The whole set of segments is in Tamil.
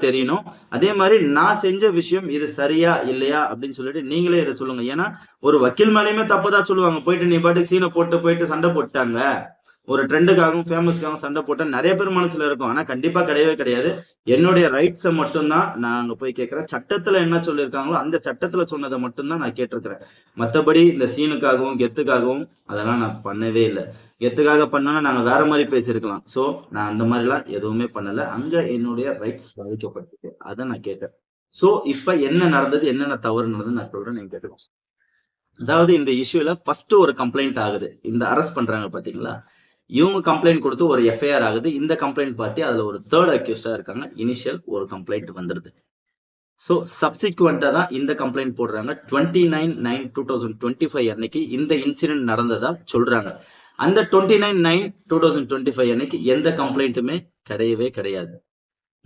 தெரியணும். அதே மாதிரி நான் செஞ்ச விஷயம் இது சரியா இல்லையா அப்படின்னு சொல்லிட்டு நீங்களே இதை சொல்லுங்க. ஏன்னா ஒரு வக்கீல் மேலேயுமே தப்புதான் சொல்லுவாங்க. போயிட்டு நீ பாட்டுக்கு சீனை போட்டு போயிட்டு சண்டை போட்டாங்க, ஒரு ட்ரெண்டுக்காகவும் ஃபேமஸ்க்காகவும் சண்டை போட்டா நிறைய பேர் மனசுல இருக்கும். ஆனா கண்டிப்பா கிடையவே கிடையாது. என்னுடைய ரைட்ஸை மட்டும்தான் நான் அங்க போய் கேட்கிறேன். சட்டத்துல என்ன சொல்லியிருக்காங்களோ அந்த சட்டத்துல சொன்னதை மட்டும்தான் நான் கேட்டிருக்கிறேன். மத்தபடி இந்த சீனுக்காகவும் கெத்துக்காகவும் அதெல்லாம் நான் பண்ணவே இல்லை. கெத்துக்காக பண்ணோம்னா நாங்க வேற மாதிரி பேசியிருக்கலாம். சோ நான் அந்த மாதிரி எல்லாம் எதுவுமே பண்ணல. அங்க என்னுடைய ரைட்ஸ் பாதிக்கப்பட்டிருக்கு, அதை நான் கேட்டேன். சோ இப்ப என்ன நடந்தது, என்னென்ன தவறு நடந்தது நான் சொல்றேன், நீங்க கேட்டுக்கோங்க. அதாவது இந்த இஷ்யூல ஃபர்ஸ்ட் ஒரு கம்ப்ளைண்ட் ஆகுது. இந்த அரெஸ்ட் பண்றாங்க பாத்தீங்களா, இவங்க கம்ப்ளைண்ட் கொடுத்து ஒரு எஃப்ஐஆர் ஆகுது. இந்த கம்ப்ளைண்ட் பார்ட்டி அதுல ஒரு தேர்ட் அக்யூஸ்டா இருக்காங்க. இனிஷியல் ஒரு கம்ப்ளைண்ட் வந்துருது. ஸோ சப்சிக்வெண்டா தான் இந்த கம்ப்ளைண்ட் போடுறாங்க. 29/9/2025 அன்னைக்கு இந்த இன்சிடென்ட் நடந்ததா சொல்றாங்க. அந்த 29/9/2025 அன்னைக்கு எந்த கம்ப்ளைண்ட்டுமே கிடையவே கிடையாது.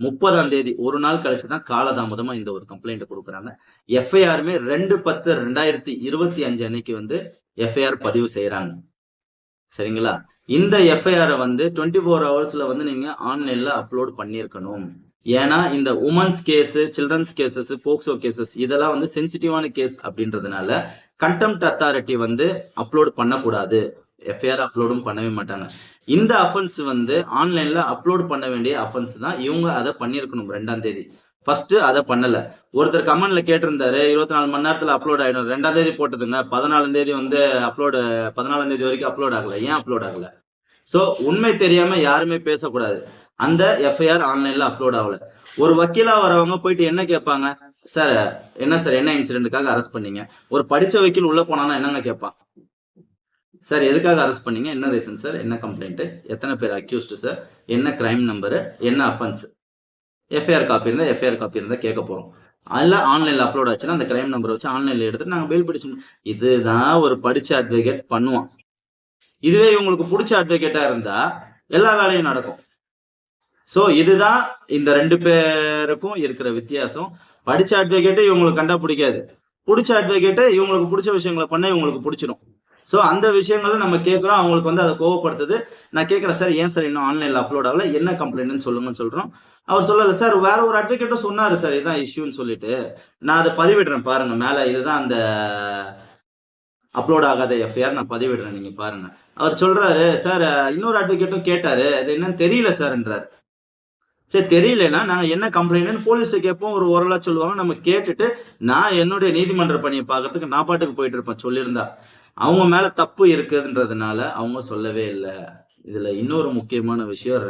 30ஆம் தேதி ஒரு நாள் கழிச்சுதான் காலதாமதமா இந்த ஒரு கம்ப்ளைண்ட் கொடுக்குறாங்க. எஃப்ஐஆருமே 2/10/2025 அன்னைக்கு வந்து எஃப்ஐஆர் பதிவு செய்யறாங்க. சரிங்களா? இந்த எஃப்ஐஆர் வந்து 24 ஹவர்ஸ்ல வந்து நீங்க ஆன்லைன்ல அப்லோட் பண்ணிருக்கணும். ஏன்னா இந்த women's case, children's cases, POCSO cases இதெல்லாம் வந்து சென்சிட்டிவான கேஸ் அப்படின்றதுனால கண்டெம்ட் அத்தாரிட்டி வந்து அப்லோட் பண்ணக்கூடாது. எஃப்ஐஆர் அப்லோடும் பண்ணவே மாட்டாங்க. இந்த அஃபென்ஸ் வந்து ஆன்லைன்ல அப்லோட் பண்ண வேண்டிய அஃபென்ஸ் தான். இவங்க அதை பண்ணிருக்கணும் 2ஆம் தேதி. ஃபர்ஸ்ட் அதை பண்ணல. ஒருத்தர் கமெண்ட்ல கேட்டிருந்தாரு 24 மணி நேரத்துல அப்லோட் ஆயிடும். 2ஆம் தேதி போட்டதுங்க, 14ஆம் தேதி வந்து அப்லோடு, 14ஆம் தேதி வரைக்கும் அப்லோட் ஆகல. ஏன் அப்லோட் ஆகல? சோ உண்மை தெரியாம யாருமே பேசக்கூடாது. அந்த எஃப்ஐஆர் ஆன்லைன்ல அப்லோட் ஆகல. ஒரு வக்கீலா வரவங்க போயிட்டு என்ன கேட்பாங்க, சார் என்ன சார் என்ன இன்சிடென்ட்காக அரெஸ்ட் பண்ணீங்க? ஒரு படிச்ச வக்கீல் உள்ள போனானா என்னங்க கேட்பான்? சார் எதுக்காக அரெஸ்ட் பண்ணீங்க, என்ன ரீசன் சார், என்ன கம்ப்ளைண்ட், எத்தனை பேர் அக்யூஸ்டு சார், என்ன கிரைம் நம்பரு, என்ன அஃபென்ஸ், எஃப்ஐஆர் காப்பி இருந்தா எஃப்ஐஆர் காப்பி இருந்தா கேட்க போறோம். அதில் ஆன்லைன்ல அப்லோட் ஆச்சுன்னா அந்த கிரைம் நம்பர் வச்சு ஆன்லைன்ல எடுத்துட்டு நாங்கள் பெயில் பிடிச்சோம். இதுதான் ஒரு படிச்ச அட்வொகேட் பண்ணுவான். இதுவே இவங்களுக்கு பிடிச்ச அட்வொகேட்டா இருந்தா எல்லா வேலையும் நடக்கும். சோ இதுதான் இந்த 2 பேருக்கும் இருக்கிற வித்தியாசம். படிச்ச அட்வொகேட்டு இவங்களுக்கு கண்டா பிடிக்காது, பிடிச்ச அட்வொகேட்டு இவங்களுக்கு பிடிச்ச விஷயங்களை பண்ண இவங்களுக்கு பிடிச்சிடும். சோ அந்த விஷயங்களை நம்ம கேட்கிறோம், அவங்களுக்கு வந்து அதை கோவப்படுத்துது. நான் கேட்கிறேன், சார் ஏன் சார் இன்னும் ஆன்லைன்ல அப்லோட் ஆகல, என்ன கம்ப்ளைண்ட்னு சொல்லுங்கன்னு சொல்றோம். அவர் சொல்லல சார், வேற ஒரு அட்வொகேட்டும் சொன்னாரு சார் இதான் இஷ்யூன்னு சொல்லிட்டு. நான் அதை பதிவிடுறேன் பாருங்க, மேல இதுதான் அந்த அப்லோட் ஆகாத எஃப்ஐஆர், நான் பதிவிடுறேன், நீங்க பாருங்க. அவர் சொல்றாரு, சார் இன்னொரு அட்வொகேட்டும் கேட்டாரு, அது என்னன்னு தெரியல சார்ன்றாரு. சரி தெரியலன்னா நாங்க என்ன கம்ப்ளைண்ட் போலீஸை கேட்போம், ஒரு ஓரலா சொல்லுவாங்க, நம்ம கேட்டுட்டு நான் என்னுடைய நீதிமன்ற பணியை பார்க்கறதுக்கு நான் பாட்டுக்கு போயிட்டு இருப்பேன் சொல்லியிருந்தா. அவங்க மேல தப்பு இருக்குதுன்றதுனால அவங்க சொல்லவே இல்லை. இதுல இன்னொரு முக்கியமான விஷயம்,